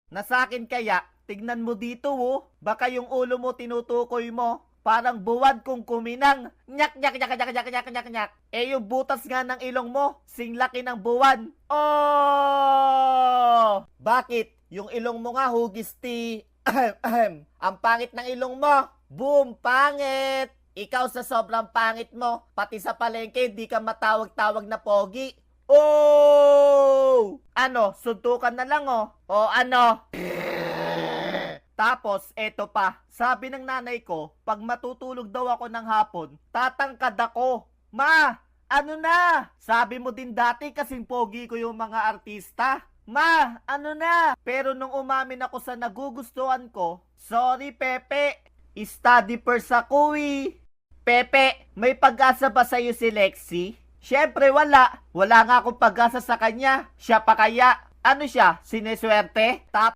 Nasakin kaya, tignan mo dito oh. Baka yung ulo mo tinutukoy mo. Parang buwan kung kuminang. Nyak, nyak, nyak, nyak, nyak, nyak, nyak, nyak. Eh yung butas nga ng ilong mo, singlaki ng buwan. Oh! Bakit? Yung ilong mo nga hugis ti. Ang pangit ng ilong mo. Boom, pangit. Ikaw sa sobrang pangit mo, pati sa palengke, di ka matawag-tawag na pogi. Oh! Ano, suntukan na lang oh. O ano? Tapos, eto pa, sabi ng nanay ko, pag matutulog daw ako ng hapon, tatangkad ako. Ma, ano na? Sabi mo din dati kasing pogi ko yung mga artista. Ma, ano na? Pero nung umamin ako sa nagugustuhan ko, sorry Pepe, study first ako eh. Pepe, may pag-asa ba sa'yo si Lexi? Syempre wala. Wala nga akong pag-asa sa kanya. Siya pa kaya? Ano siya? Sineswerte?